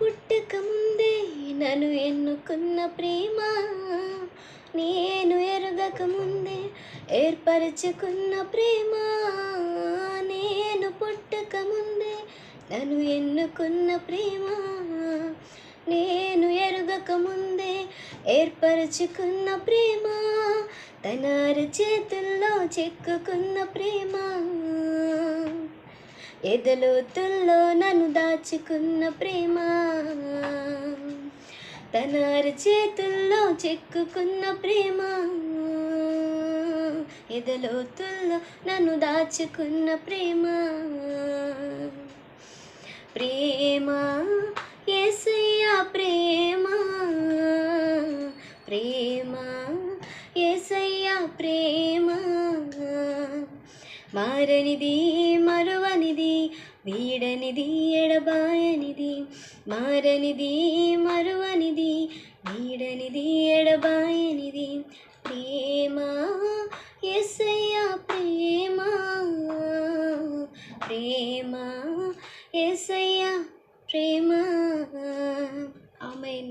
పుట్టక ముందే నన్ను ఎన్నుకున్న ప్రేమ, నేను ఎరగక ముందే ఏర్పరచుకున్న ప్రేమ. నేను పుట్టక ముందే నన్ను ఎన్నుకున్న ప్రేమ, నేను ఎరగక ముందే ఏర్పరచుకున్న ప్రేమ. తన చేతుల్లో చెక్కుకున్న ప్రేమ, ఎదలోతుల్లో నన్ను దాచుకున్న ప్రేమ. తన చేతుల్లో చెక్కుకున్న ప్రేమ, ఎదలోతుల్లో నన్ను దాచుకున్న ప్రేమ. ప్రేమ యేసయ్యా ప్రేమ, ప్రేమ యేసయ్యా ప్రేమ. మారనిది మరువనిది వీడనిది ఎడబాయనిది, మారనిది మరువనిది వీడనిది ఎడబాయనిది. ప్రేమ యేసయ్యా ప్రేమ, ప్రేమ యేసయ్యా ప్రేమ. ఆమేన్.